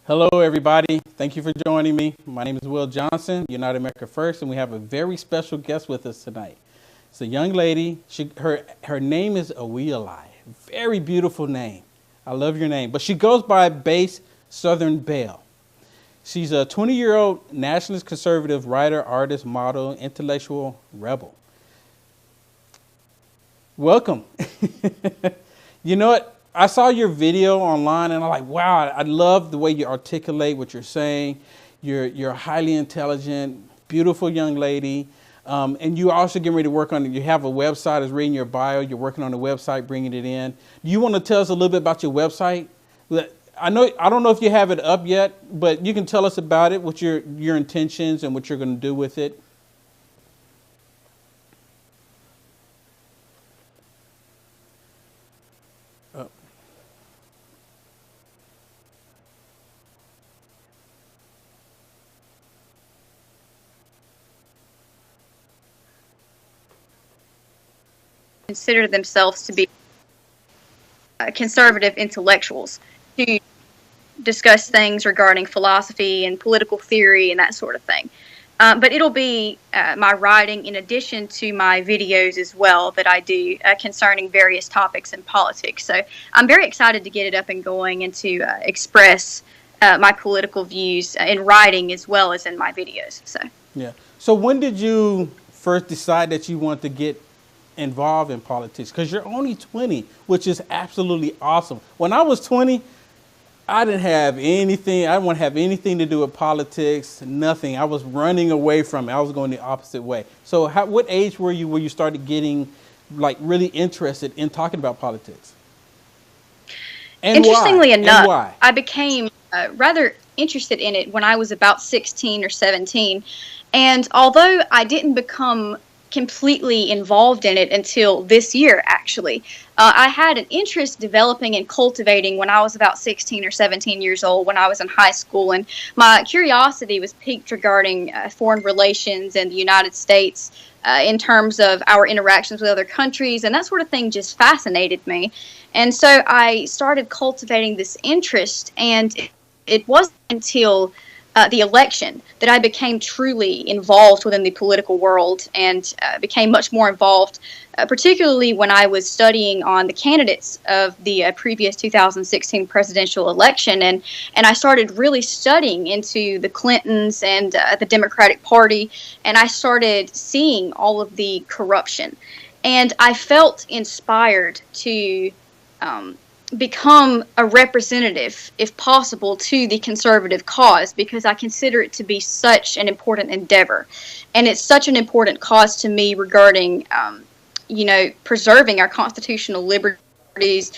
Hello, everybody. Thank you for joining me. My name is Will Johnson, United America First, and we have a very special guest with us tonight. It's a young lady. Her name is Avialae. Very beautiful name. I love your name. But she goes by base Southern Belle. She's a 20-year-old nationalist conservative writer, artist, model, intellectual rebel. Welcome. You know what? I saw your video online and I'm like, wow, I love the way you articulate what you're saying. You're highly intelligent, beautiful young lady. And you also getting ready to work on it. You have a website, is reading your bio. You're working on a website, bringing it in. Do you want to tell us a little bit about your website? I don't know if you have it up yet, but you can tell us about it, what your intentions and what you're going to do with it. Consider themselves to be conservative intellectuals to discuss things regarding philosophy and political theory and that sort of thing. But it'll be my writing in addition to my videos as well that I do concerning various topics in politics. So I'm very excited to get it up and going and to express my political views in writing as well as in my videos. Yeah. So when did you first decide that you want to get involved in politics? Because you're only 20, which is absolutely awesome. When I was 20, I didn't have anything. I didn't want to have anything to do with politics, nothing. I was running away from it. I was going the opposite way. So what age were you where you started getting like really interested in talking about politics? And interestingly enough, why? I became rather interested in it when I was about 16 or 17. And although I didn't become completely involved in it until this year, actually. I had an interest developing and cultivating when I was about 16 or 17 years old, when I was in high school, and my curiosity was piqued regarding foreign relations and the United States in terms of our interactions with other countries, and that sort of thing just fascinated me. And so I started cultivating this interest, and it wasn't until the election that I became truly involved within the political world and became much more involved, particularly when I was studying on the candidates of the previous 2016 presidential election. And I started really studying into the Clintons and the Democratic Party, and I started seeing all of the corruption. And I felt inspired to become a representative, if possible, to the conservative cause, because I consider it to be such an important endeavor. And it's such an important cause to me regarding, preserving our constitutional liberties,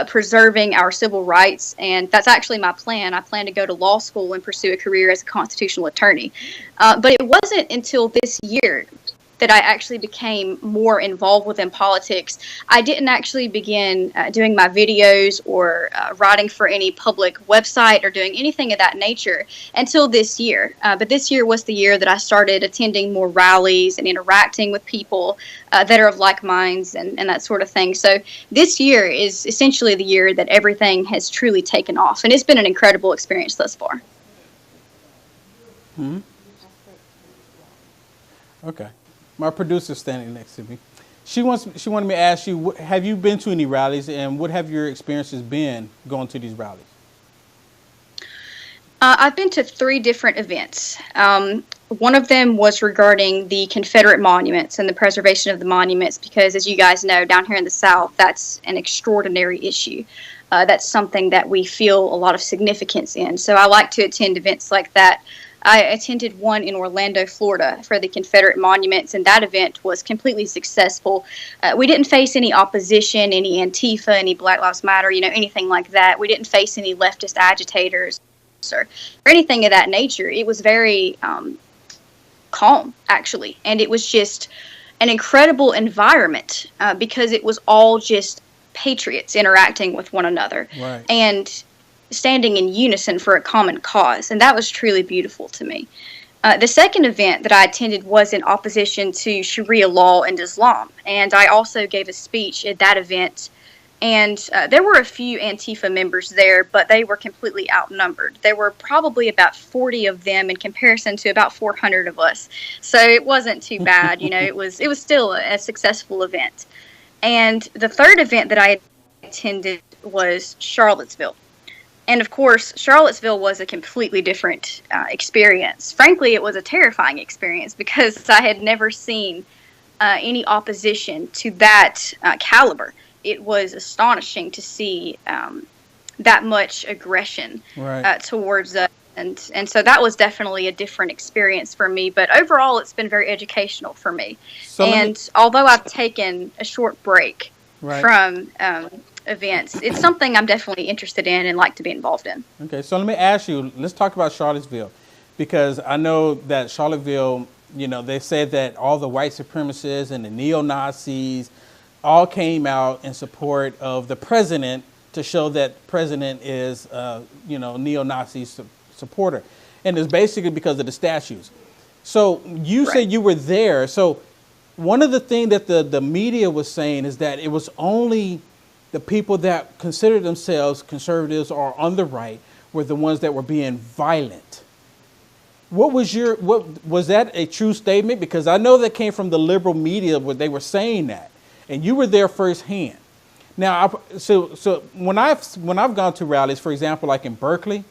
preserving our civil rights. And that's actually my plan. I plan to go to law school and pursue a career as a constitutional attorney. But it wasn't until this year that I actually became more involved within politics. I didn't actually begin doing my videos or writing for any public website or doing anything of that nature until this year. But this year was the year that I started attending more rallies and interacting with people that are of like minds and that sort of thing. So this year is essentially the year that everything has truly taken off. And it's been an incredible experience thus far. Hmm. Okay. My producer's standing next to me. She wanted me to ask you, have you been to any rallies, and what have your experiences been going to these rallies? I've been to 3 different events. One of them was regarding the Confederate monuments and the preservation of the monuments, because as you guys know, down here in the South, that's an extraordinary issue. That's something that we feel a lot of significance in. So I like to attend events like that. I attended one in Orlando, Florida for the Confederate monuments, and that event was completely successful. We didn't face any opposition, any Antifa, any Black Lives Matter, anything like that. We didn't face any leftist agitators or anything of that nature. It was very calm, actually, and it was just an incredible environment because it was all just patriots interacting with one another. Right. And standing in unison for a common cause, and that was truly beautiful to me. The second event that I attended was in opposition to Sharia law and Islam, and I also gave a speech at that event And there were a few Antifa members there, but they were completely outnumbered. There were probably about 40 of them in comparison to about 400 of us. So it wasn't too bad. It was still a successful event. And the third event that I attended was Charlottesville. And of course, Charlottesville was a completely different experience. Frankly, it was a terrifying experience because I had never seen any opposition to that caliber. It was astonishing to see that much aggression towards us. And so that was definitely a different experience for me. But overall, it's been very educational for me. Although I've taken a short break from events, it's something I'm definitely interested in and like to be involved in. Okay, so let me ask you, let's talk about Charlottesville, because I know that Charlottesville, they said that all the white supremacists and the neo-Nazis all came out in support of the president to show that the president is, neo-Nazi supporter. And it's basically because of the statues. So you said you were there. So one of the things that the media was saying is that it was only the people that considered themselves conservatives or on the right were the ones that were being violent. What was that a true statement? Because I know that came from the liberal media where they were saying that, and you were there firsthand. Now, so when I've gone to rallies, for example, like in Berkeley,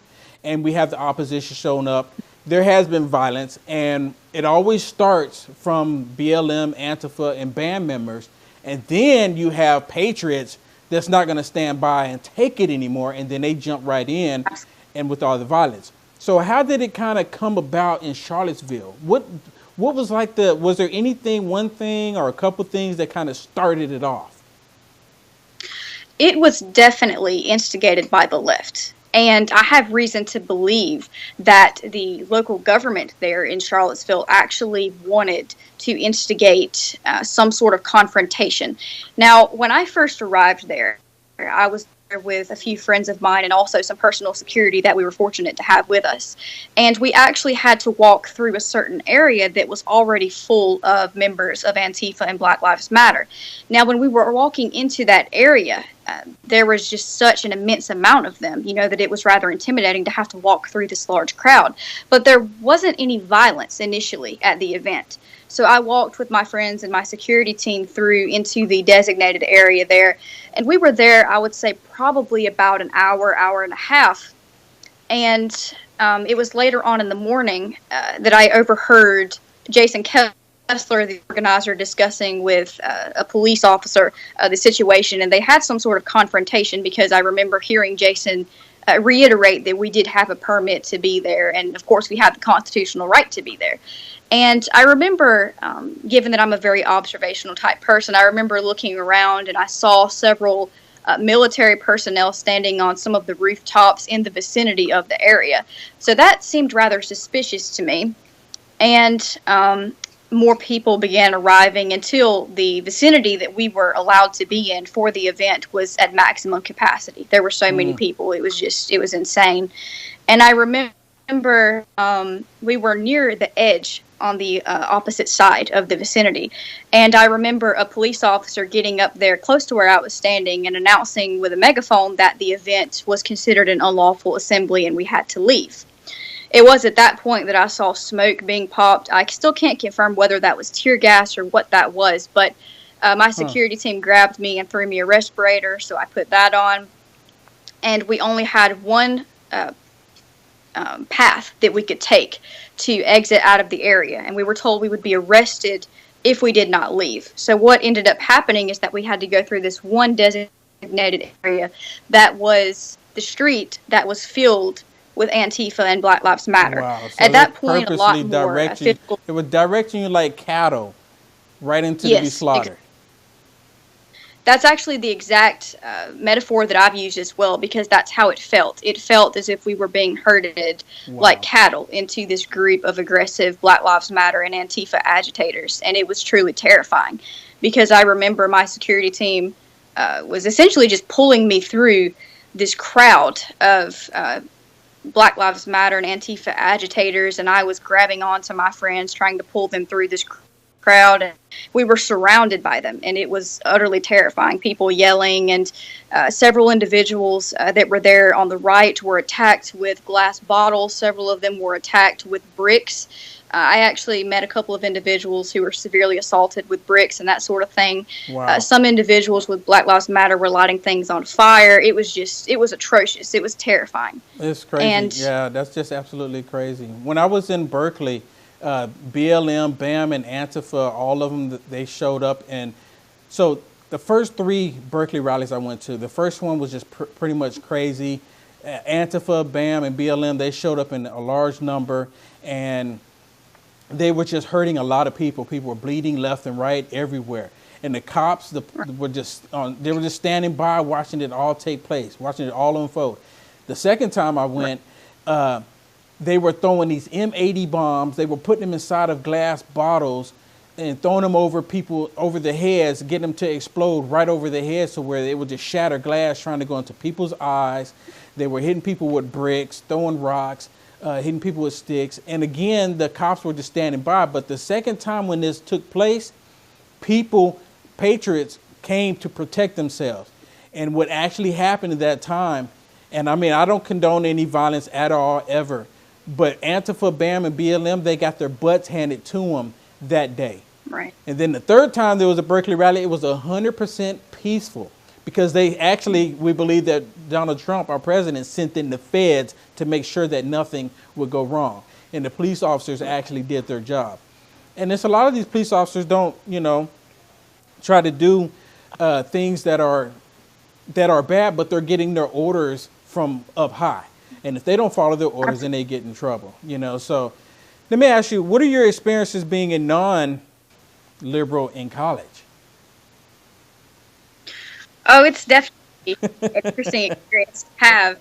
and we have the opposition showing up, there has been violence, and it always starts from BLM, Antifa, and band members, and then you have patriots that's not going to stand by and take it anymore, and then they jump right in and with all the violence. So how did it kind of come about in Charlottesville? What was like was there anything, one thing or a couple things that kind of started it off? It was definitely instigated by the left. And I have reason to believe that the local government there in Charlottesville actually wanted to instigate some sort of confrontation. Now, when I first arrived there, I was there with a few friends of mine and also some personal security that we were fortunate to have with us. And we actually had to walk through a certain area that was already full of members of Antifa and Black Lives Matter. Now, when we were walking into that area, there was just such an immense amount of them, that it was rather intimidating to have to walk through this large crowd. But there wasn't any violence initially at the event. So I walked with my friends and my security team through into the designated area there. And we were there, I would say, probably about an hour, hour and a half. And it was later on in the morning that I overheard Jason Kessler, the organizer, discussing with a police officer the situation. And they had some sort of confrontation because I remember hearing Jason reiterate that we did have a permit to be there. And, of course, we had the constitutional right to be there. And I remember, given that I'm a very observational type person, I remember looking around and I saw several military personnel standing on some of the rooftops in the vicinity of the area. So that seemed rather suspicious to me. And more people began arriving until the vicinity that we were allowed to be in for the event was at maximum capacity. There were so many people. It was insane. And I remember we were near the edge on the opposite side of the vicinity. And I remember a police officer getting up there close to where I was standing and announcing with a megaphone that the event was considered an unlawful assembly and we had to leave. It was at that point that I saw smoke being popped. I still can't confirm whether that was tear gas or what that was, but my security team grabbed me and threw me a respirator, so I put that on. And we only had one path that we could take to exit out of the area, and we were told we would be arrested if we did not leave. So what ended up happening is that we had to go through this one designated area that was the street that was filled with Antifa and Black Lives Matter. Wow. So at that point, a lot more it was directing you like cattle right into to be slaughtered. That's actually the exact metaphor that I've used as well, because that's how it felt. It felt as if we were being herded like cattle into this group of aggressive Black Lives Matter and Antifa agitators. And it was truly terrifying because I remember my security team was essentially just pulling me through this crowd of Black Lives Matter and Antifa agitators. And I was grabbing onto my friends, trying to pull them through this crowd, and we were surrounded by them, and it was utterly terrifying. People yelling, and several individuals that were there on the right were attacked with glass bottles. Several of them were attacked with bricks. I actually met a couple of individuals who were severely assaulted with bricks and that sort of thing. Wow. Some individuals with Black Lives Matter were lighting things on fire. It was atrocious. It was terrifying. It's crazy. And yeah, that's just absolutely crazy. When I was in Berkeley, BLM, BAM, and Antifa, all of them, they showed up. And so the first 3 Berkeley rallies I went to, the first one was just pretty much crazy. Antifa, BAM, and BLM, they showed up in a large number, and they were just hurting a lot of people. People were bleeding left and right everywhere. And the cops were just standing by, watching it all take place, watching it all unfold. The second time I went, they were throwing these M80 bombs. They were putting them inside of glass bottles and throwing them over people, over the heads, getting them to explode right over their heads, so where it would just shatter glass, trying to go into people's eyes. They were hitting people with bricks, throwing rocks, hitting people with sticks. And again, the cops were just standing by. But the second time when this took place, patriots came to protect themselves. And what actually happened at that time, and I mean, I don't condone any violence at all, ever, but Antifa, BAM, and BLM, they got their butts handed to them that day. right. And then the third time there was a Berkeley rally, it was 100% peaceful, because we believe that Donald Trump, our president, sent in the feds to make sure that nothing would go wrong. And the police officers actually did their job. And there's a lot of these police officers don't, try to do things that are bad, but they're getting their orders from up high. And if they don't follow their orders, then they get in trouble, So let me ask you, what are your experiences being a non-liberal in college? Oh, it's definitely an interesting experience to have.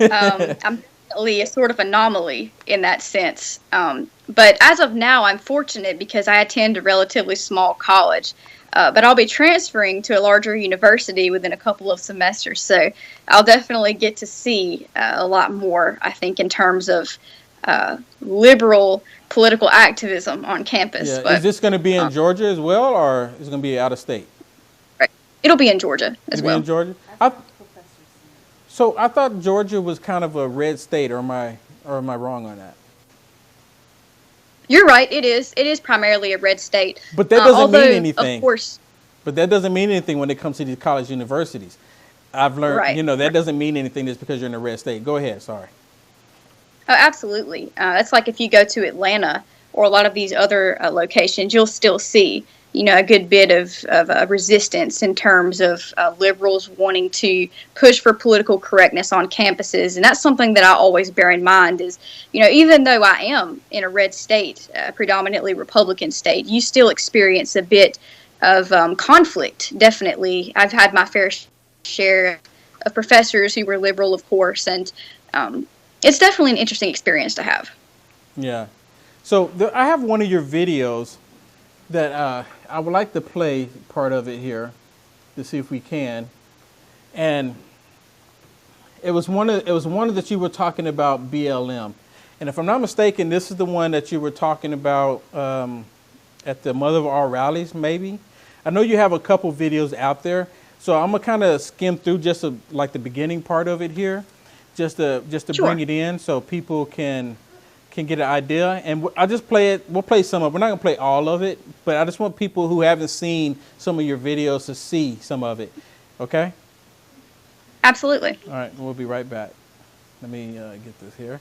I'm definitely a sort of anomaly in that sense. But as of now, I'm fortunate because I attend a relatively small college. But I'll be transferring to a larger university within a couple of semesters. So I'll definitely get to see a lot more, I think, in terms of liberal political activism on campus. Yeah. But, is this going to be in Georgia as well, or is it going to be out of state? right. It'll be in Georgia as well. In Georgia? So I thought Georgia was kind of a red state, or am I wrong on that? You're right. It is. It is primarily a red state. But that doesn't mean anything. Of course. But that doesn't mean anything when it comes to these college universities. I've learned, Right. That doesn't mean anything just because you're in a red state. Go ahead. Sorry. Oh, absolutely. That's like if you go to Atlanta or a lot of these other locations, you'll still see, a good bit of resistance in terms of liberals wanting to push for political correctness on campuses. And that's something that I always bear in mind is, even though I am in a red state, predominantly Republican state, you still experience a bit of conflict. Definitely. I've had my fair share of professors who were liberal, of course, and it's definitely an interesting experience to have. Yeah. So I have one of your videos that I would like to play part of it here to see if we can. And it was one that you were talking about BLM. And if I'm not mistaken, this is the one that you were talking about at the Mother of All Rallies, maybe. I know you have a couple videos out there, so I'm gonna kind of skim through just like the beginning part of it here, just to Sure. bring it in so people can get an idea. And I'll just play it. We'll play some of it. We're not gonna play all of it, but I just want people who haven't seen some of your videos to see some of it. Okay? Absolutely. All right, we'll be right back. Let me get this here.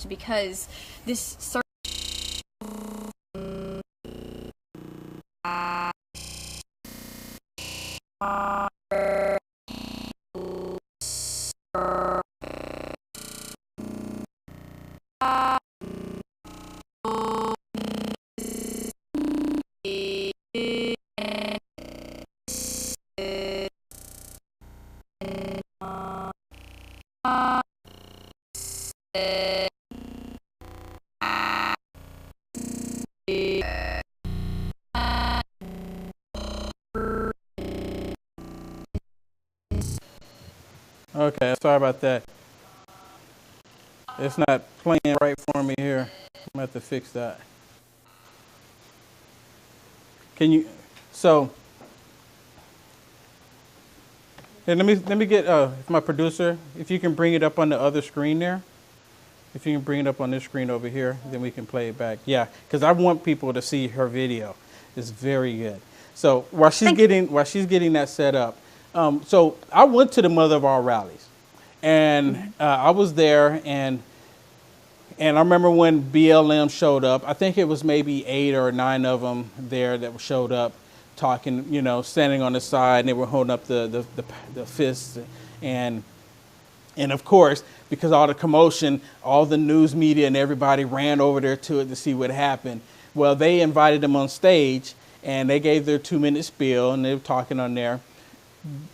Because this Okay, sorry about that. It's not playing right for me here. I'm gonna have to fix that. Can you? So, here, let me get if my producer, if you can bring it up on the other screen there. If you can bring it up on this screen over here, then we can play it back. Yeah, because I want people to see her video. It's very good. So while she's getting that set up, so I went to the mother of all rallies, and I was there, and I remember when BLM showed up. I think it was maybe 8 or 9 of them there that showed up, talking, standing on the side, and they were holding up the fists, and of course, because all the commotion, all the news media and everybody ran over there to it to see what happened. Well, they invited them on stage, and they gave their 2-minute spiel, and they were talking on there.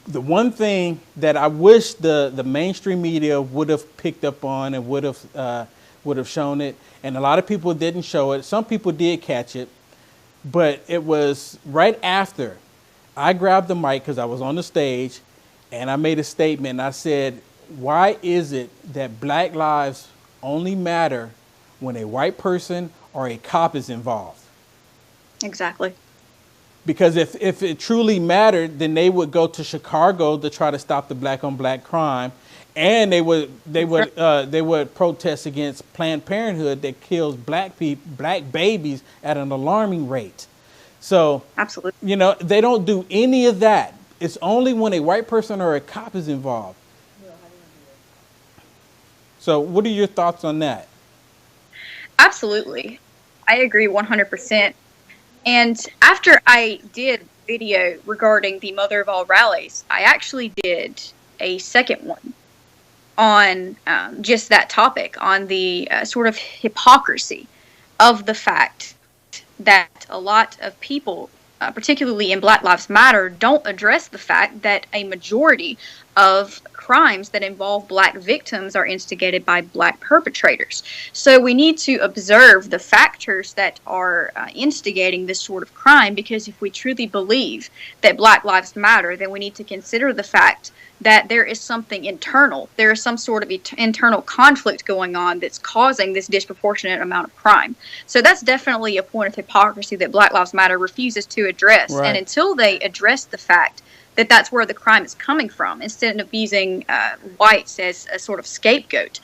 The one thing that I wish the mainstream media would have picked up on and would have shown it, and a lot of people didn't show it. Some people did catch it, but it was right after I grabbed the mic because I was on the stage, and I made a statement. And I said, why is it that black lives only matter when a white person or a cop is involved? Exactly. Because if it truly mattered, then they would go to Chicago to try to stop the black on black crime, and they would protest against Planned Parenthood that kills black babies at an alarming rate. So absolutely, they don't do any of that. It's only when a white person or a cop is involved. So what are your thoughts on that? Absolutely. I agree 100%. And after I did video regarding the mother of all rallies, I actually did a second one on just that topic, on the sort of hypocrisy of the fact that a lot of people, particularly in Black Lives Matter, don't address the fact that a majority of crimes that involve black victims are instigated by black perpetrators. So we need to observe the factors that are instigating this sort of crime, because if we truly believe that Black Lives Matter, then we need to consider the fact that there is something internal. There is some sort of internal conflict going on that's causing this disproportionate amount of crime. So that's definitely a point of hypocrisy that Black Lives Matter refuses to address. Right. And until they address the fact that that's where the crime is coming from, instead of using whites as a sort of scapegoat,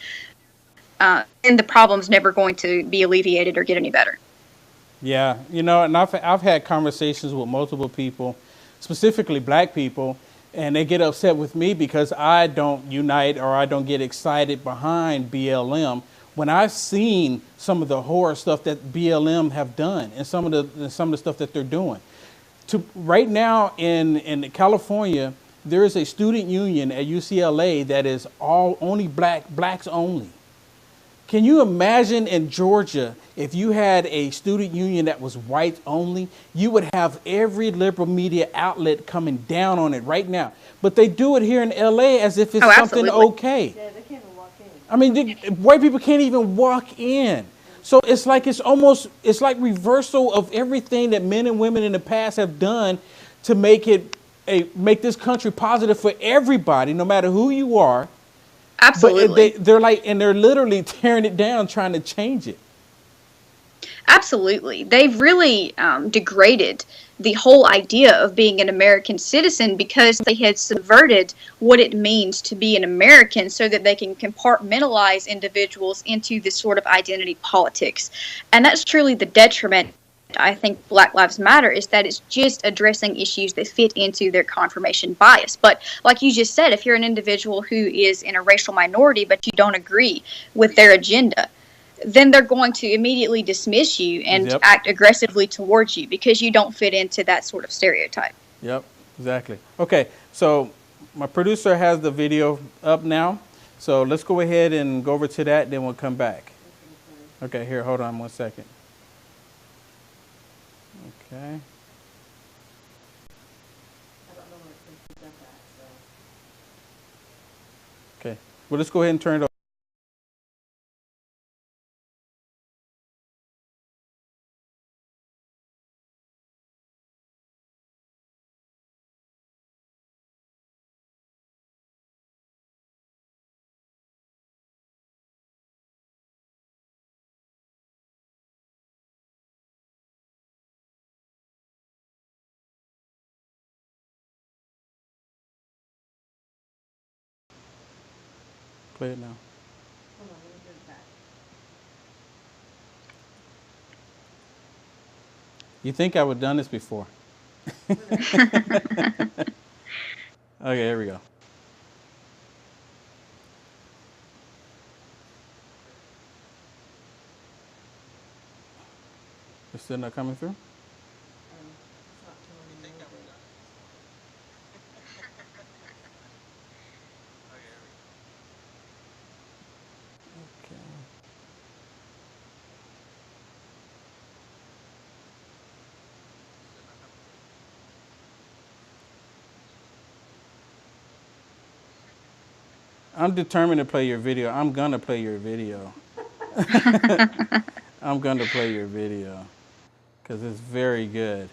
then the problem's never going to be alleviated or get any better. Yeah, and I've had conversations with multiple people, specifically black people, and they get upset with me because I don't unite or I don't get excited behind BLM when I've seen some of the horror stuff that BLM have done and some of the stuff that they're doing. Right now in California, there is a student union at UCLA that is only blacks only. Can you imagine in Georgia, if you had a student union that was white only, you would have every liberal media outlet coming down on it right now. But they do it here in LA as if it's something okay. Yeah, they can't even walk in. I mean, white people can't even walk in. So it's like reversal of everything that men and women in the past have done to make this country positive for everybody, no matter who you are. Absolutely. But they're literally tearing it down, trying to change it. Absolutely. They've really degraded the whole idea of being an American citizen, because they had subverted what it means to be an American so that they can compartmentalize individuals into this sort of identity politics. And that's truly the detriment, I think, Black Lives Matter, is that it's just addressing issues that fit into their confirmation bias. But like you just said, if you're an individual who is in a racial minority but you don't agree with their agenda, then they're going to immediately dismiss you and act aggressively towards you because you don't fit into that sort of stereotype. Yep, exactly. Okay, so my producer has the video up now. So let's go ahead and go over to that, then we'll come back. Okay, here, hold on 1 second. Okay. I don't know when it's done that, so. Okay, well, let's go ahead and turn it over. Play it now. Hold on, let me get it back. You think I would have done this before? Okay, here we go. It's still not coming through? It's not telling me anything. Okay. I'm determined to play your video. I'm going to play your video. I'm going to play your video because it's very good.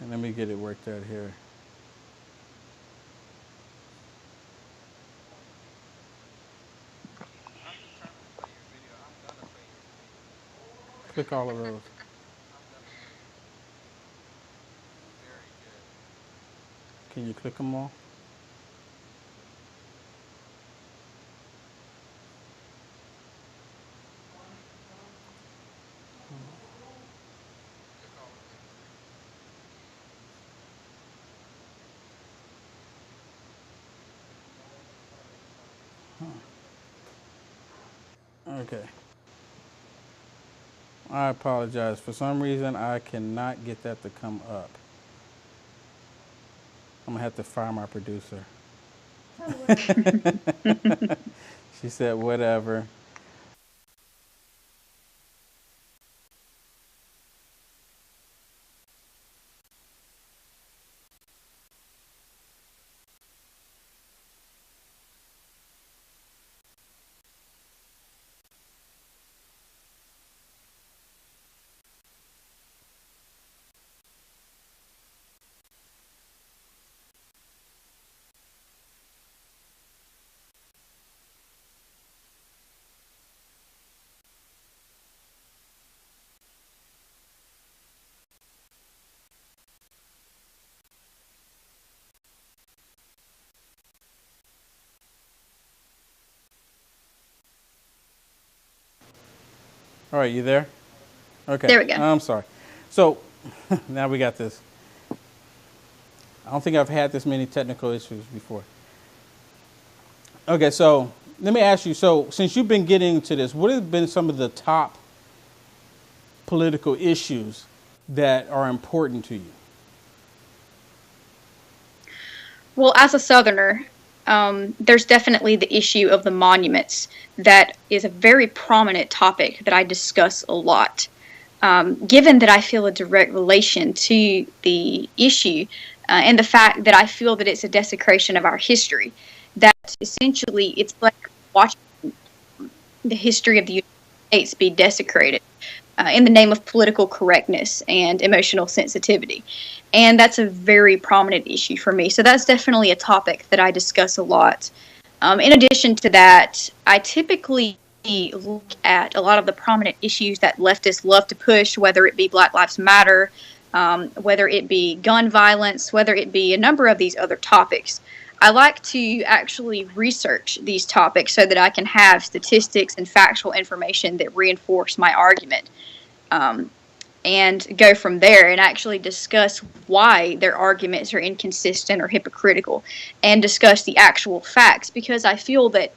And let me get it worked out here. Click all of those. Can you click them all? Okay. I apologize. For some reason, I cannot get that to come up. I'm going to have to fire my producer. She said, whatever. All right, you there? Okay. There we go. I'm sorry. So now we got this. I don't think I've had this many technical issues before. Okay, so let me ask you, so since you've been getting into this, what have been some of the top political issues that are important to you? Well, as a Southerner, there's definitely the issue of the monuments. That is a very prominent topic that I discuss a lot. Given that I feel a direct relation to the issue and the fact that I feel that it's a desecration of our history, that essentially it's like watching the history of the United States be desecrated in the name of political correctness and emotional sensitivity. And that's a very prominent issue for me. So that's definitely a topic that I discuss a lot. In addition to that, I typically look at a lot of the prominent issues that leftists love to push, whether it be Black Lives Matter, whether it be gun violence, whether it be a number of these other topics. I like to actually research these topics so that I can have statistics and factual information that reinforce my argument. And go from there and actually discuss why their arguments are inconsistent or hypocritical and discuss the actual facts, because I feel that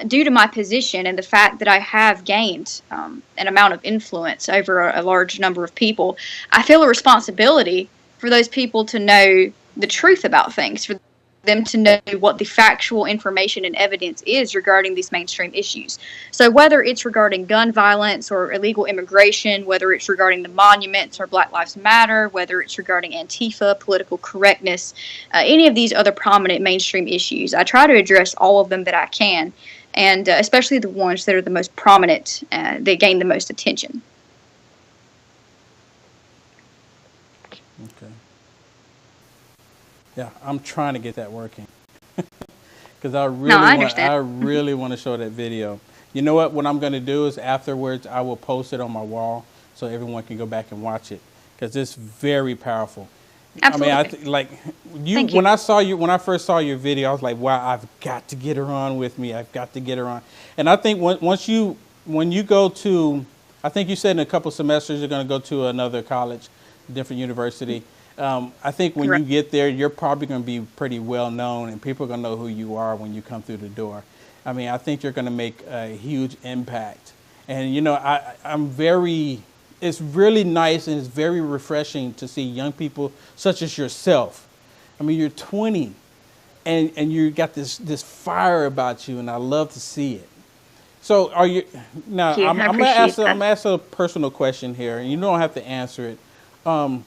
due to my position and the fact that I have gained an amount of influence over a large number of people, I feel a responsibility for those people to know the truth about things, for them to know what the factual information and evidence is regarding these mainstream issues. So whether it's regarding gun violence or illegal immigration, whether it's regarding the monuments or Black Lives Matter, whether it's regarding Antifa, political correctness, any of these other prominent mainstream issues, I try to address all of them that I can, and especially the ones that are the most prominent, that gain the most attention. Okay. Yeah, I'm trying to get that working because I really want to show that video. You know what? What I'm going to do is afterwards I will post it on my wall so everyone can go back and watch it because it's very powerful. I mean, Absolutely. like you Thank you. when I first saw your video, I was like, wow, I've got to get her on with me. I've got to get her on. And I think when you go to, I think you said in a couple semesters you're going to go to another college, different university. I think when you Correct. get there, you're probably going to be pretty well known, and people are going to know who you are when you come through the door. I mean, I think you're going to make a huge impact. And you know, I'm very. It's really nice and it's very refreshing to see young people such as yourself. I mean, you're 20, and you got this fire about you, and I love to see it. So, are you now? Thank you. I I'm gonna appreciate that. ask a personal question here, and you don't have to answer it. Um,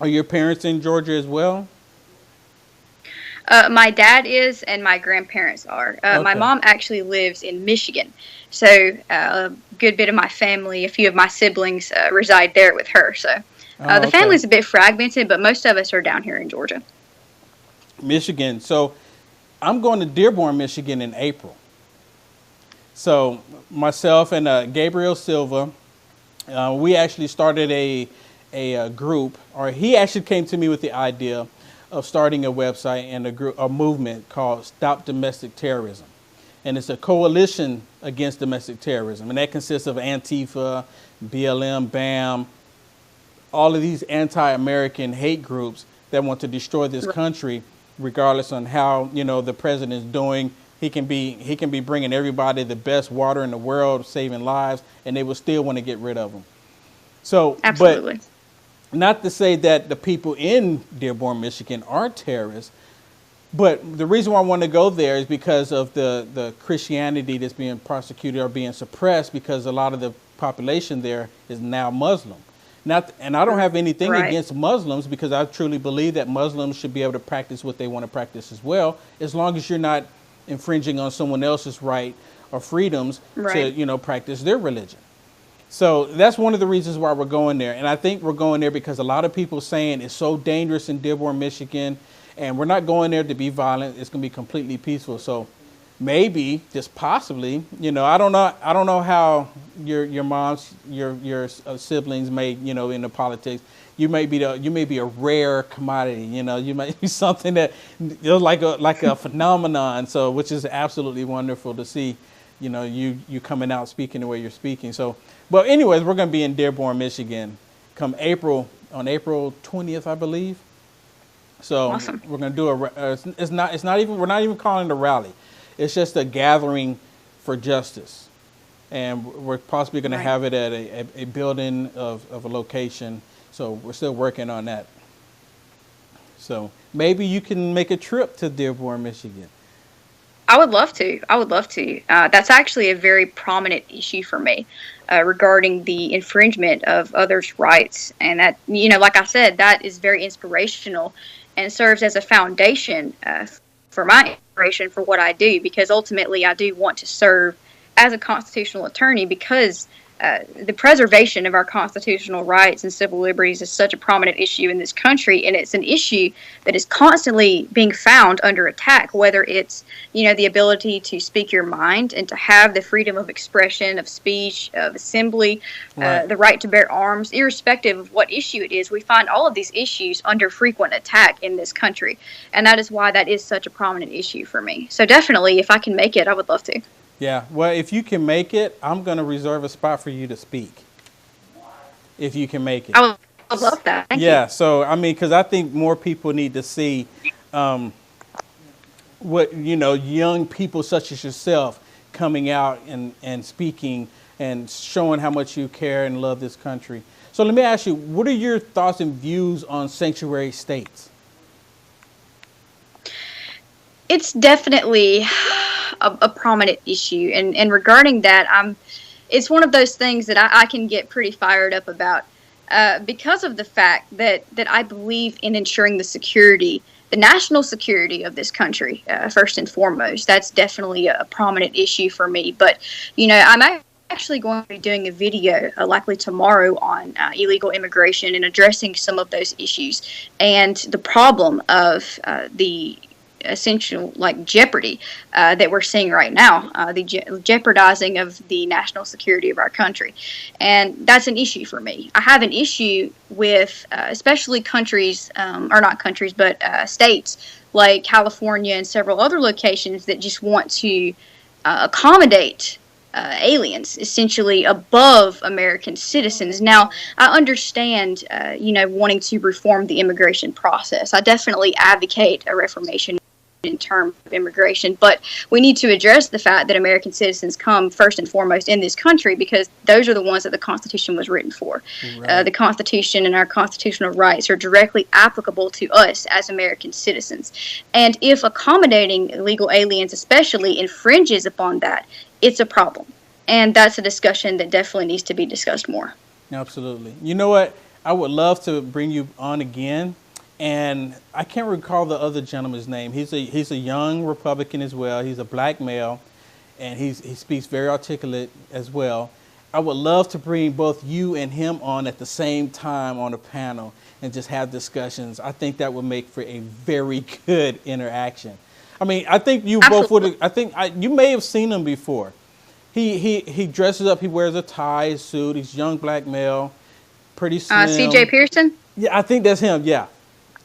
are your parents in Georgia as well? My dad is, and my grandparents are. My Okay. mom actually lives in Michigan, so a good bit of my family, a few of my siblings, reside there with her. So Oh, the okay. family's a bit fragmented, but most of us are down here in Georgia. Michigan. So, I'm going to Dearborn, Michigan in April. So, myself and Gabriel Silva, we actually started a group, or he actually came to me with the idea of starting a website and a movement called Stop Domestic Terrorism. And it's a coalition against domestic terrorism. And that consists of Antifa, BLM, BAM, all of these anti-American hate groups that want to destroy this country, regardless on how, you know, the president is doing. He can be bringing everybody the best water in the world, saving lives, and they will still want to get rid of them. So, but Absolutely. not to say that the people in Dearborn, Michigan aren't terrorists, but the reason why I want to go there is because of the Christianity that's being prosecuted or being suppressed, because a lot of the population there is now Muslim. Not, and I don't have anything Right. against Muslims, because I truly believe that Muslims should be able to practice what they want to practice as well, as long as you're not infringing on someone else's right or freedoms to, Right. you know, practice their religion. So that's one of the reasons why we're going there. And I think we're going there because a lot of people saying it's so dangerous in Dearborn, Michigan, and we're not going there to be violent. It's going to be completely peaceful. So maybe, just possibly, you know, I don't know how your mom's, your siblings may, you know, into politics. You may be a rare commodity. You know, you might be something that you're like a phenomenon. So, which is absolutely wonderful to see. You know, you coming out speaking the way you're speaking. So, but anyways, we're going to be in Dearborn, Michigan, come April, on April 20th, I believe. So Awesome. we're going to do it's not even, we're not even calling it a rally. It's just a gathering for justice. And we're possibly going to Right. have it at a building of a location. So we're still working on that. So maybe you can make a trip to Dearborn, Michigan. I would love to. I would love to. That's actually a very prominent issue for me regarding the infringement of others' rights. And that, you know, like I said, that is very inspirational and serves as a foundation for my inspiration for what I do, because ultimately I do want to serve as a constitutional attorney, because the preservation of our constitutional rights and civil liberties is such a prominent issue in this country, and it's an issue that is constantly being found under attack, whether it's, you know, the ability to speak your mind and to have the freedom of expression, of speech, of assembly, Right. the right to bear arms, irrespective of what issue it is. We find all of these issues under frequent attack in this country, and that is why that is such a prominent issue for me. So definitely, if I can make it, I would love to. Yeah. Well, if you can make it, I'm going to reserve a spot for you to speak. If you can make it. I would love that. Thank you. Yeah. So, I mean, because I think more people need to see what, you know, young people such as yourself coming out and speaking and showing how much you care and love this country. So let me ask you, what are your thoughts and views on sanctuary states? It's definitely a prominent issue, and regarding that, it's one of those things that I can get pretty fired up about because of the fact that I believe in ensuring the security, the national security of this country first and foremost. That's definitely a prominent issue for me. But you know, I'm actually going to be doing a video likely tomorrow on illegal immigration and addressing some of those issues and the problem of the essential like jeopardy that we're seeing right now, the jeopardizing of the national security of our country. And that's an issue for me. I have an issue with especially countries, or not countries, but states like California and several other locations that just want to accommodate aliens, essentially above American citizens. Now, I understand, wanting to reform the immigration process. I definitely advocate a reformation in terms of immigration, but we need to address the fact that American citizens come first and foremost in this country because those are the ones that the Constitution was written for. Right. The Constitution and our constitutional rights are directly applicable to us as American citizens. And if accommodating illegal aliens especially infringes upon that, it's a problem. And that's a discussion that definitely needs to be discussed more. Absolutely. You know what? I would love to bring you on again. And I can't recall the other gentleman's name. He's a young Republican as well. He's a black male, and he speaks very articulate as well. I would love to bring both you and him on at the same time on a panel and just have discussions. I think that would make for a very good interaction. I mean, I think you Absolutely. Both would. I think you may have seen him before. He dresses up. He wears a tie, a suit. He's a young black male, pretty slim. C.J. Pearson? Yeah, I think that's him. Yeah.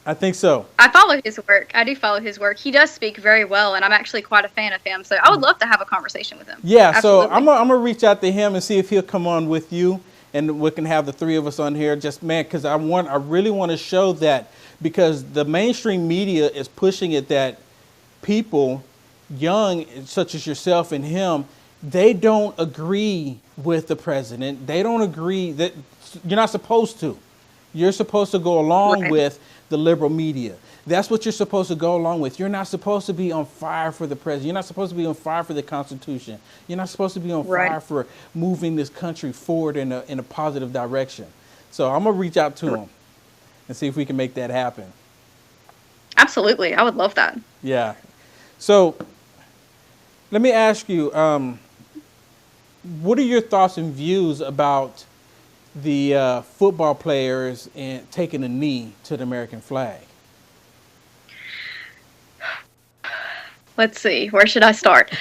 I think so. I follow his work. I do follow his work. He does speak very well, and I'm actually quite a fan of him. So I would love to have a conversation with him. Yeah, Absolutely. So I'm gonna reach out to him and see if he'll come on with you, and we can have the three of us on here. Just because I really want to show that, because the mainstream media is pushing it that people, young such as yourself and him, they don't agree with the president. They don't agree that you're not supposed to. You're supposed to go along Right. with the liberal media. That's what you're supposed to go along with. You're not supposed to be on fire for the president. You're not supposed to be on fire for the Constitution. You're not supposed to be on Right. fire for moving this country forward in a positive direction. So I'm going to reach out to him and see if we can make that happen. Absolutely. I would love that. Yeah. So let me ask you, what are your thoughts and views about the football players and taking a knee to the American flag? Let's see. Where should I start?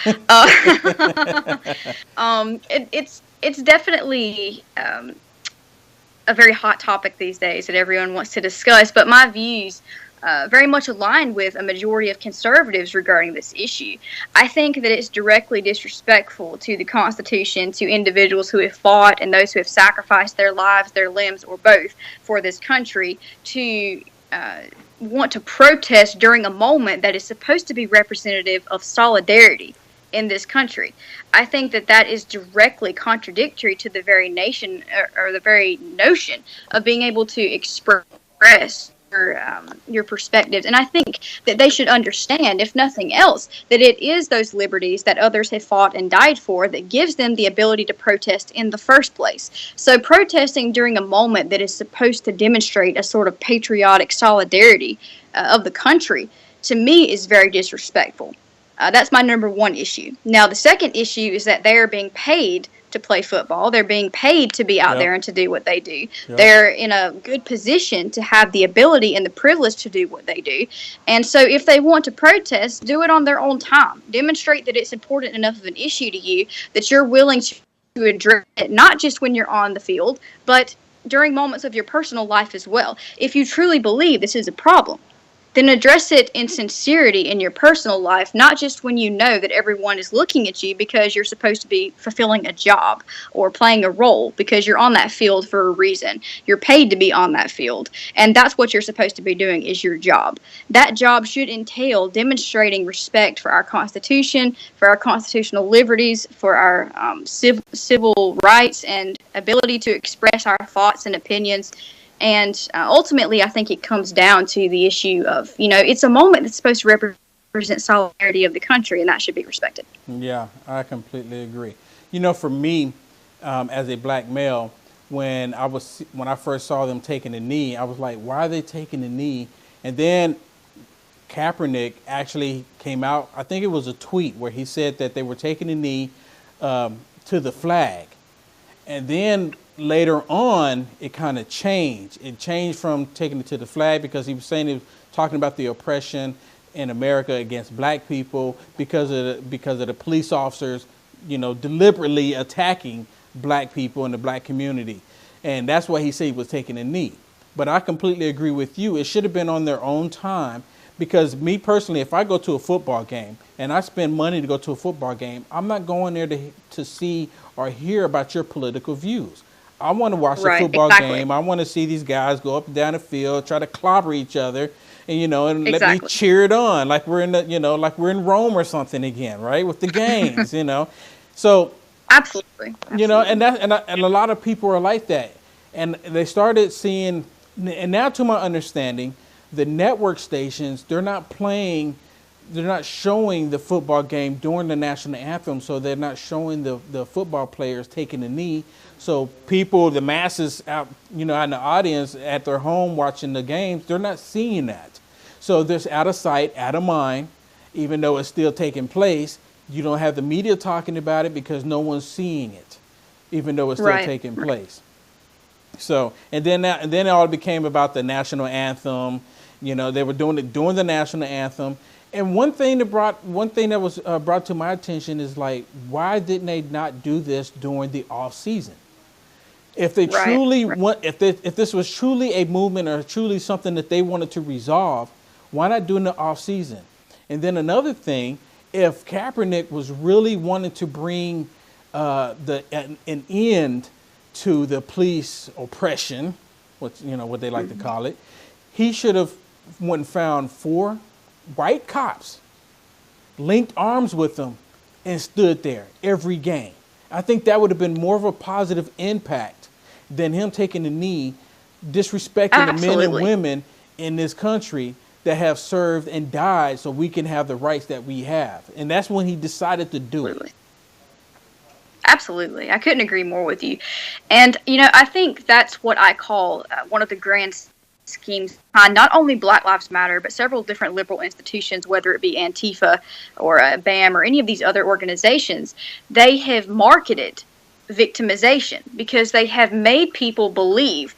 It's definitely a very hot topic these days that everyone wants to discuss. But my views very much align with a majority of conservatives regarding this issue. I think that it's directly disrespectful to the Constitution, to individuals who have fought and those who have sacrificed their lives, their limbs, or both for this country to want to protest during a moment that is supposed to be representative of solidarity in this country. I think that that is directly contradictory to the very nation or the very notion of being able to express your perspectives. And I think that they should understand, if nothing else, that it is those liberties that others have fought and died for that gives them the ability to protest in the first place. So protesting during a moment that is supposed to demonstrate a sort of patriotic solidarity of the country, to me, is very disrespectful. That's my number one issue. Now, the second issue is that they are being paid to play football. They're being paid to be out there and to do what they do. They're in a good position to have the ability and the privilege to do what they do. And so if they want to protest, do it on their own time. Demonstrate that it's important enough of an issue to you that you're willing to address it, not just when you're on the field, but during moments of your personal life as well. If you truly believe this is a problem, then address it in sincerity in your personal life, not just when you know that everyone is looking at you because you're supposed to be fulfilling a job or playing a role, because you're on that field for a reason. You're paid to be on that field, and that's what you're supposed to be doing, is your job. That job should entail demonstrating respect for our Constitution, for our constitutional liberties, for our civil rights and ability to express our thoughts and opinions. And ultimately, I think it comes down to the issue of, it's a moment that's supposed to represent solidarity of the country, and that should be respected. Yeah, I completely agree. For me, as a black male, when I first saw them taking a knee, I was like, why are they taking a knee? And then Kaepernick actually came out, I think it was a tweet where he said that they were taking a knee to the flag. And then later on, it kind of changed. It changed from taking it to the flag because he was saying he was talking about the oppression in America against black people because of the police officers, deliberately attacking black people in the black community. And that's why he said he was taking a knee. But I completely agree with you. It should have been on their own time, because me personally, if I go to a football game and I spend money to go to a football game, I'm not going there to see or hear about your political views. I want to watch the football game. I want to see these guys go up and down the field, try to clobber each other, and let me cheer it on like we're in like we're in Rome or something again, right? With the games, So absolutely. And a lot of people are like that, and they started seeing, and now to my understanding, the network stations, they're not showing the football game during the national anthem, so they're not showing the football players taking a knee. So people, the masses out, in the audience at their home watching the games, they're not seeing that. So there's out of sight, out of mind, even though it's still taking place. You don't have the media talking about it because no one's seeing it, even though it's still taking place. So, and then it all became about the national anthem. They were doing it during the national anthem. And one thing that was brought to my attention is, like, why didn't they not do this during the off season? If they truly if this was truly a movement or truly something that they wanted to resolve, why not do it in the off season? And then another thing, if Kaepernick was really wanting to bring an end to the police oppression, what they like to call it, he should have went and found 4 white cops, linked arms with them, and stood there every game. I think that would have been more of a positive impact than him taking the knee, disrespecting the men and women in this country that have served and died so we can have the rights that we have. And that's when he decided to do it. Absolutely. I couldn't agree more with you. And, I think that's what I call one of the grand schemes behind not only Black Lives Matter, but several different liberal institutions, whether it be Antifa or BAM or any of these other organizations. They have marketed victimization because they have made people believe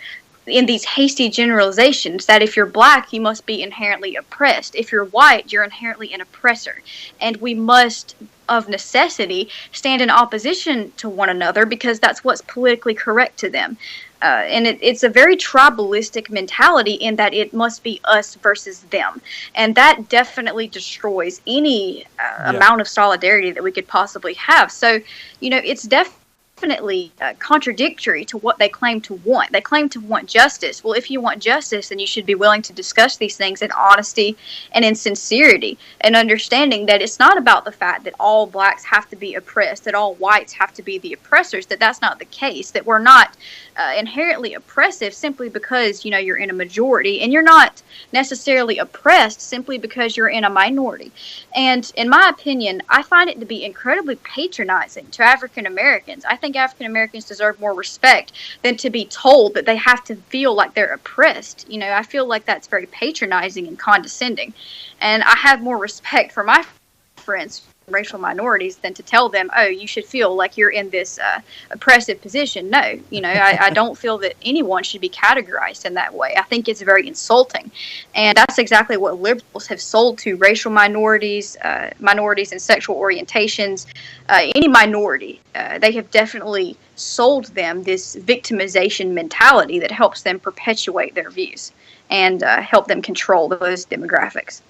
in these hasty generalizations that if you're black, you must be inherently oppressed. If you're white, you're inherently an oppressor. And we must, of necessity, stand in opposition to one another because that's what's politically correct to them. And it's a very tribalistic mentality in that it must be us versus them. And that definitely destroys any amount of solidarity that we could possibly have. So, it's definitely contradictory to what they claim to want. They claim to want justice. Well, if you want justice, then you should be willing to discuss these things in honesty and in sincerity, and understanding that it's not about the fact that all blacks have to be oppressed, that all whites have to be the oppressors, that's not the case, that we're not inherently oppressive simply because, you're in a majority, and you're not necessarily oppressed simply because you're in a minority. And in my opinion, I find it to be incredibly patronizing to African Americans. I think African Americans deserve more respect than to be told that they have to feel like they're oppressed. I feel like that's very patronizing and condescending. And I have more respect for my friends, racial minorities, than to tell them, oh, you should feel like you're in this oppressive position. No, I don't feel that anyone should be categorized in that way. I think it's very insulting. And that's exactly what liberals have sold to racial minorities, minorities and sexual orientations, any minority. They have definitely sold them this victimization mentality that helps them perpetuate their views and help them control those demographics.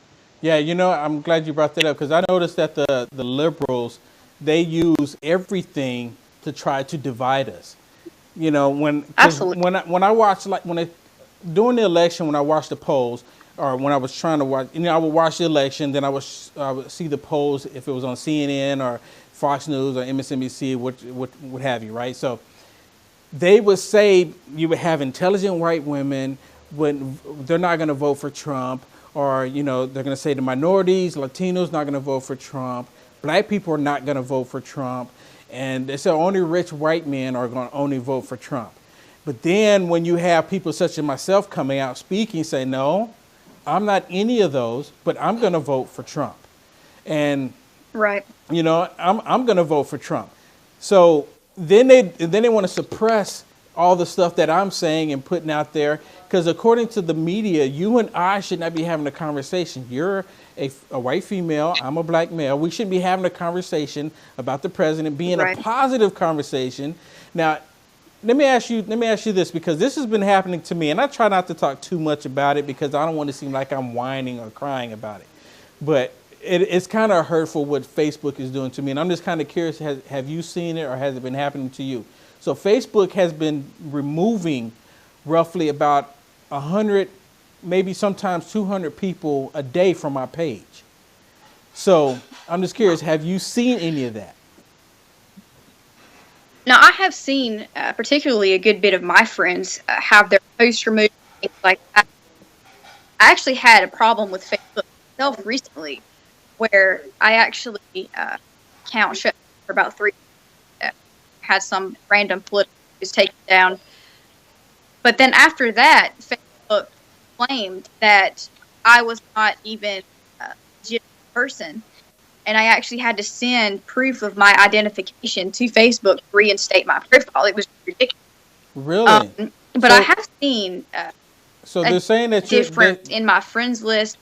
Yeah, I'm glad you brought that up, because I noticed that the liberals, they use everything to try to divide us. When I watch, during the election, when I watched the polls, or when I was trying to watch, I would watch the election, then I would see the polls if it was on CNN or Fox News or MSNBC, what have you, right? So they would say you would have intelligent white women when they're not going to vote for Trump. Or, they're going to say the minorities, Latinos, not going to vote for Trump. Black people are not going to vote for Trump. And they say only rich white men are going to only vote for Trump. But then when you have people such as myself coming out speaking, say, no, I'm not any of those, but I'm going to vote for Trump. And, I'm going to vote for Trump. So then they want to suppress all the stuff that I'm saying and putting out there. Because according to the media, you and I should not be having a conversation. You're a white female. I'm a black male. We shouldn't be having a conversation about the president, being a Right. positive conversation. Now, let me ask you this, because this has been happening to me, and I try not to talk too much about it because I don't want to seem like I'm whining or crying about it. But it's kind of hurtful what Facebook is doing to me, and I'm just kind of curious, have you seen it or has it been happening to you? So Facebook has been removing roughly about 100, maybe sometimes 200 people a day from my page. So I'm just curious, have you seen any of that? Now, I have seen, particularly a good bit of my friends have their posts removed, things like that. I actually had a problem with Facebook myself recently, where I actually account shut for about 3 had some random political news taken down. But then after that, Facebook claimed that I was not even a legit person. And I actually had to send proof of my identification to Facebook to reinstate my profile. It was ridiculous. Really? But So- I have seen So they're saying that difference in my friends list.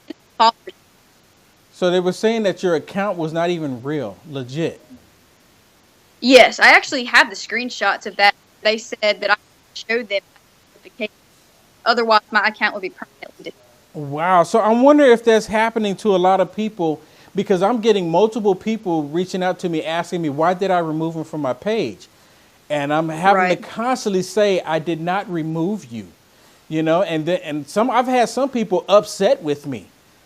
so they were saying that your account was not even real, legit. Yes, I actually have the screenshots of that. They said that I showed them identification. Otherwise, my account would be permanently disable. Wow. So I'm wondering if that's happening to a lot of people, because I'm getting multiple people reaching out to me asking me, why did I remove them from my page? And I'm having Right. to constantly say, I did not remove you, you know, and I've had some people upset with me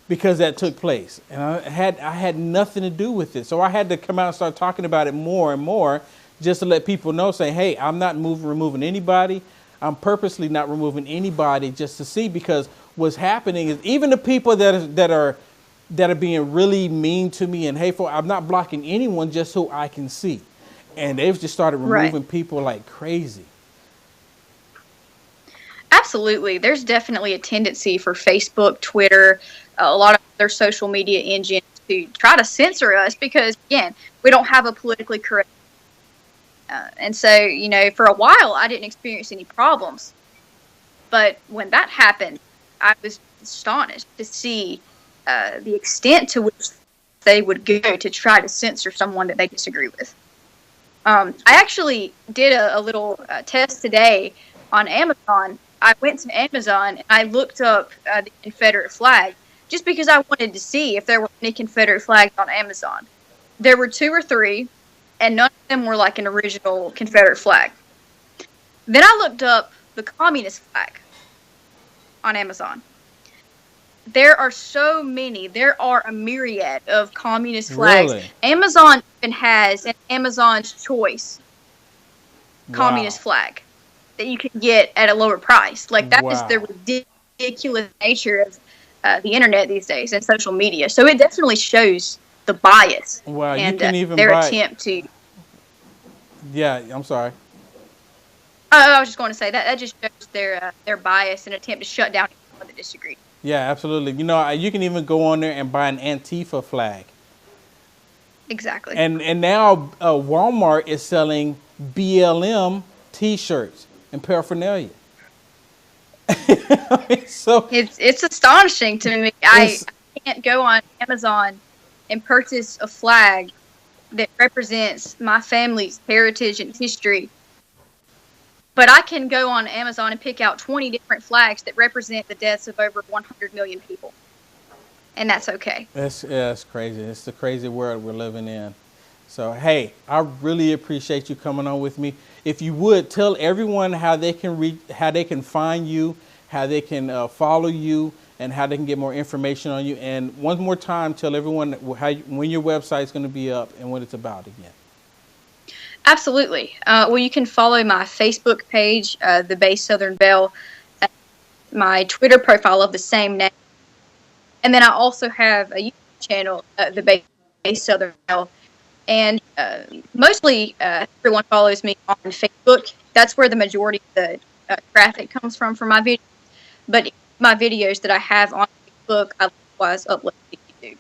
because that took place, and I had nothing to do with it. So I had to come out and start talking about it more and more, just to let people know, saying, hey, I'm not removing anybody. I'm purposely not removing anybody, just to see, because what's happening is even the people that are being really mean to me and hateful, I'm not blocking anyone, just so I can see. And they've just started removing people like crazy. Absolutely. There's definitely a tendency for Facebook, Twitter, a lot of other social media engines to try to censor us because, again, we don't have a politically correct. And so, you know, for a while, I didn't experience any problems. But when that happened, I was astonished to see the extent to which they would go to try to censor someone that they disagree with. I actually did a little test today on Amazon. I went to Amazon and I looked up the Confederate flag just because I wanted to see if there were any Confederate flags on Amazon. There were 2 or 3, and none of them were like an original Confederate flag. Then I looked up the communist flag on Amazon. There are so many. There are a myriad of communist flags. Really? Amazon even has an Amazon's Choice communist flag that you can get at a lower price. Like, that is the ridiculous nature of the internet these days and social media. So it definitely shows the bias. Wow, and you can even their buy. attempt to. Yeah, I'm sorry. I was just going to say that just shows their bias and attempt to shut down anyone that disagrees. Yeah, absolutely. You know, you can even go on there and buy an Antifa flag. Exactly. And now Walmart is selling BLM T-shirts and paraphernalia. So it's astonishing to me. I can't go on Amazon and purchase a flag that represents my family's heritage and history. But I can go on Amazon and pick out 20 different flags that represent the deaths of over 100 million people. And that's okay. It's crazy. It's the crazy world we're living in. So, hey, I really appreciate you coming on with me. If you would, tell everyone how they can find you, how they can follow you, and how they can get more information on you. And one more time, tell everyone when your website is going to be up and what it's about again. Absolutely. Well, you can follow my Facebook page, The Bay Southern Belle, my Twitter profile of the same name. And then I also have a YouTube channel, The Bay Southern Belle. And mostly everyone follows me on Facebook. That's where the majority of the traffic comes from for my videos. But my videos that I have on Facebook, I likewise upload to YouTube.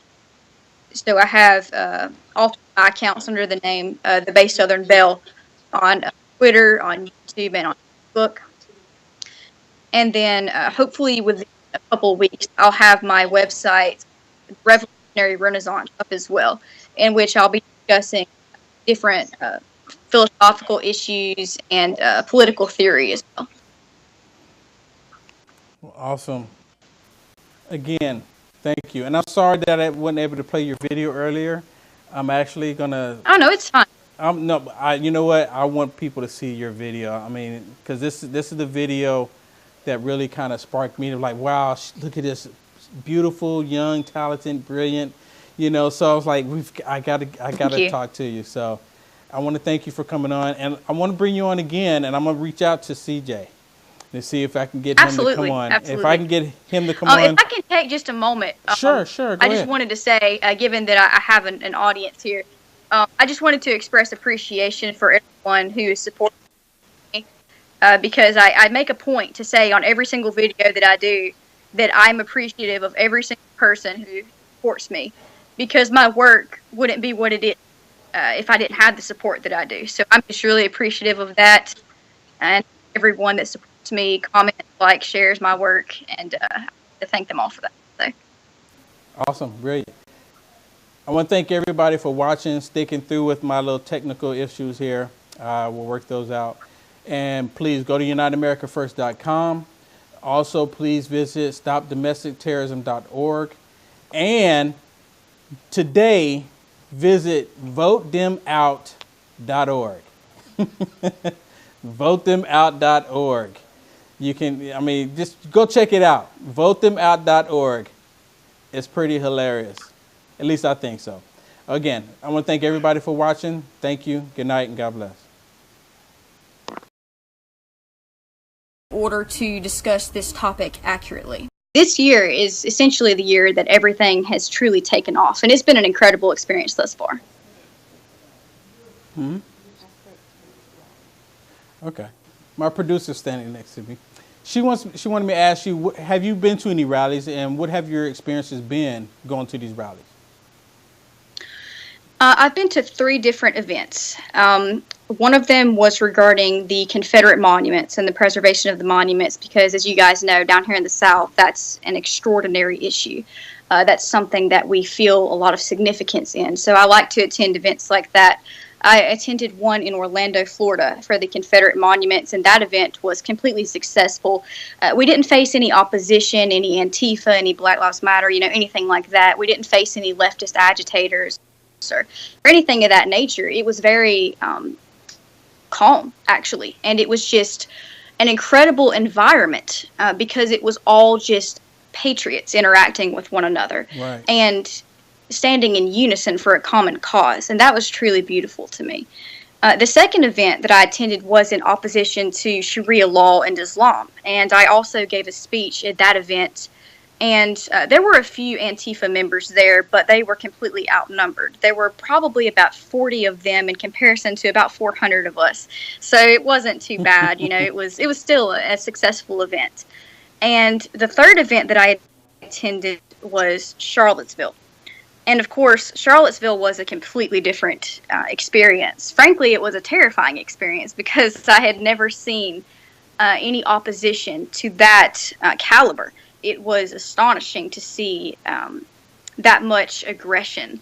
So I have all my accounts under the name The Bay Southern Belle on Twitter, on YouTube, and on Facebook. And then hopefully within a couple of weeks, I'll have my website, Revolutionary Renaissance, up as well, in which I'll be discussing different philosophical issues and political theory as well. Awesome. Again, thank you. And I'm sorry that I wasn't able to play your video earlier. I'm actually gonna. Oh no, it's fine. No, you know what? I want people to see your video. I mean, because this is the video that really kind of sparked me to like, wow, look at this beautiful, young, talented, brilliant. You know, so I was like, I gotta talk to you. So I want to thank you for coming on, and I want to bring you on again, and I'm gonna reach out to CJ to see if I can get him to come on. Absolutely. If I can get him to come on. If I can take just a moment. Sure. Go I just ahead. wanted to say, given that I have an audience here, I just wanted to express appreciation for everyone who is supporting me, because I make a point to say on every single video that I do that I'm appreciative of every single person who supports me, because my work wouldn't be what it is if I didn't have the support that I do. So I'm just really appreciative of that, and everyone that supports me, comments, likes, shares my work, and I to thank them all for that. So. Awesome, brilliant. I want to thank everybody for watching, sticking through with my little technical issues here. We'll work those out. And please go to UnitedAmericaFirst.com. Also, please visit StopDomesticTerrorism.org. And today, visit VoteThemOut.org. VoteThemOut.org. You can, just go check it out. VoteThemOut.org. It's pretty hilarious. At least I think so. Again, I want to thank everybody for watching. Thank you. Good night and God bless. In order to discuss this topic accurately. This year is essentially the year that everything has truly taken off, and it's been an incredible experience thus far. Okay. My producer's standing next to me. She wanted me to ask you, have you been to any rallies, and what have your experiences been going to these rallies? I've been to 3 different events. One of them was regarding the Confederate monuments and the preservation of the monuments, because as you guys know, down here in the South, that's an extraordinary issue. That's something that we feel a lot of significance in. So I like to attend events like that. I attended one in Orlando, Florida for the Confederate monuments, and that event was completely successful. We didn't face any opposition, any Antifa, any Black Lives Matter, anything like that. We didn't face any leftist agitators or anything of that nature. It was very calm, actually, and it was just an incredible environment because it was all just patriots interacting with one another. Right. And standing in unison for a common cause, and that was truly beautiful to me. The second event that I attended was in opposition to Sharia law and Islam, and I also gave a speech at that event, and there were a few Antifa members there, but they were completely outnumbered. There were probably about 40 of them in comparison to about 400 of us, so it wasn't too bad. It was still a successful event. And the third event that I attended was Charlottesville. And of course, Charlottesville was a completely different experience. Frankly, it was a terrifying experience because I had never seen any opposition to that caliber. It was astonishing to see that much aggression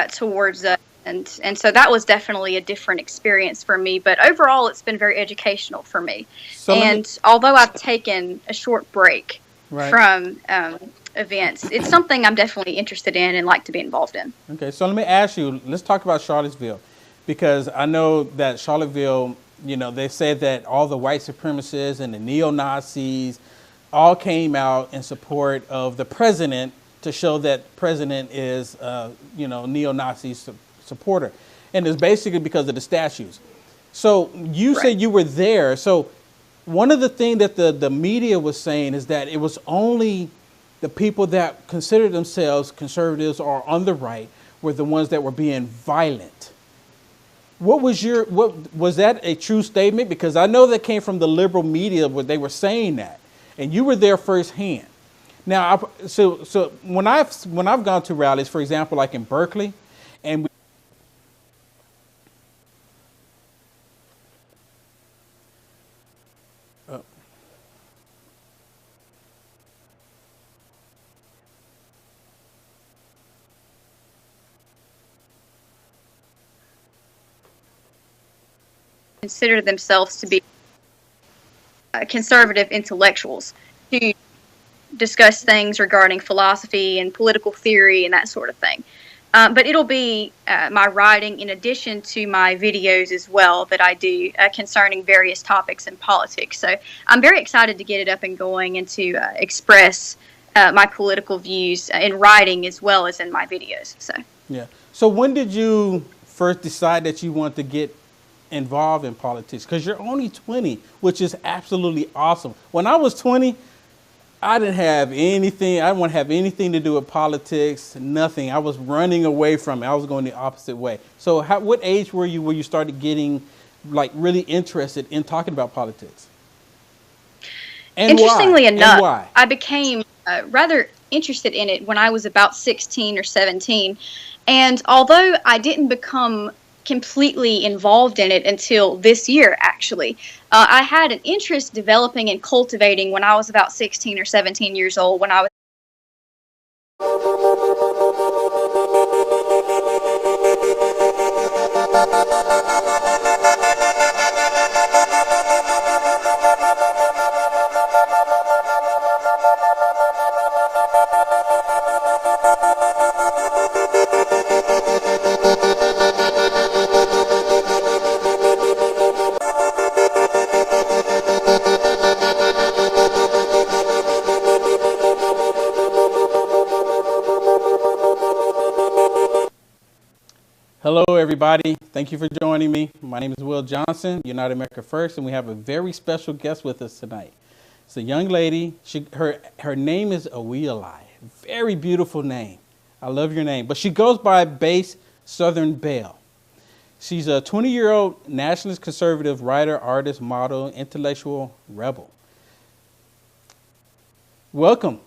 towards us. And so that was definitely a different experience for me. But overall, it's been very educational for me. Although I've taken a short break from events, it's something I'm definitely interested in and like to be involved in. Okay, so let me ask you, let's talk about Charlottesville, because I know that Charlottesville, they said that all the white supremacists and the neo-Nazis all came out in support of the president to show that president is, neo-Nazi supporter. And it's basically because of the statues. So you said you were there. So one of the things that the media was saying is that it was only the people that considered themselves conservatives or on the right were the ones that were being violent. Was that a true statement? Because I know that came from the liberal media where they were saying that, and you were there firsthand. Now, so when I've gone to rallies, for example, like in Berkeley, and consider themselves to be conservative intellectuals to discuss things regarding philosophy and political theory and that sort of thing. But it'll be my writing in addition to my videos as well that I do concerning various topics in politics. So I'm very excited to get it up and going and to express my political views in writing as well as in my videos. So Yeah. So when did you first decide that you want to get involved in politics? Because you're only 20, which is absolutely awesome. When I was 20, I didn't have anything. I didn't want to have anything to do with politics, nothing. I was running away from it. I was going the opposite way. So what age were you where you started getting like really interested in talking about politics? And interestingly why? enough, And why? I became rather interested in it when I was about 16 or 17. And although I didn't become completely involved in it until this year, actually, I had an interest developing and cultivating when I was about 16 or 17 years old, when I was Hello, everybody. Thank you for joining me. My name is Will Johnson, United America First, and we have a very special guest with us tonight. It's a young lady. Her name is Avialae. Very beautiful name. I love your name. But she goes by base Southern Belle. She's a 20-year-old nationalist conservative writer, artist, model, intellectual rebel. Welcome.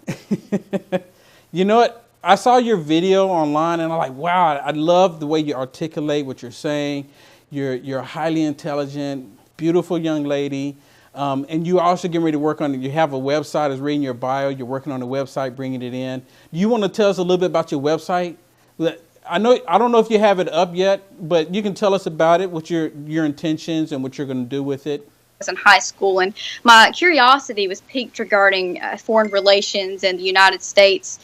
You know what? I saw your video online and I'm like, wow, I love the way you articulate what you're saying. You're a highly intelligent, beautiful young lady. And you also getting ready to work on it. You have a website, is reading your bio. You're working on a website, bringing it in. You want to tell us a little bit about your website? I don't know if you have it up yet, but you can tell us about it, what your intentions and what you're going to do with it. in high school, and my curiosity was piqued regarding foreign relations and the United States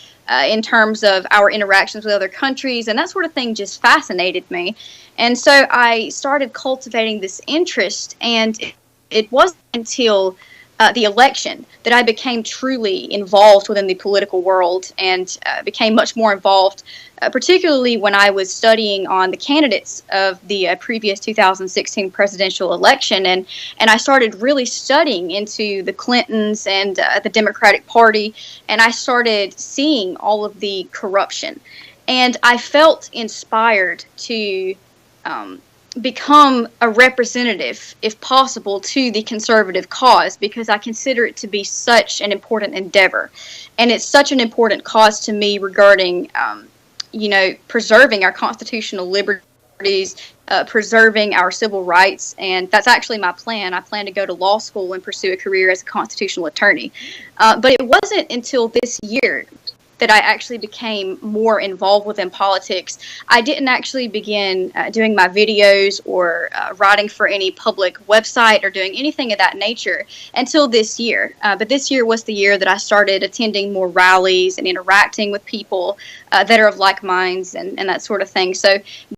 in terms of our interactions with other countries, and that sort of thing just fascinated me. And so I started cultivating this interest, and it wasn't until the election that I became truly involved within the political world and became much more involved, particularly when I was studying on the candidates of the previous 2016 presidential election. And I started really studying into the Clintons and the Democratic Party, and I started seeing all of the corruption. And I felt inspired to become a representative, if possible, to the conservative cause, because I consider it to be such an important endeavor. And it's such an important cause to me regarding, preserving our constitutional liberties, preserving our civil rights. And that's actually my plan. I plan to go to law school and pursue a career as a constitutional attorney. But it wasn't until this year that I actually became more involved within politics. I didn't actually begin doing my videos or writing for any public website or doing anything of that nature until this year. But this year was the year that I started attending more rallies and interacting with people that are of like minds and that sort of thing. So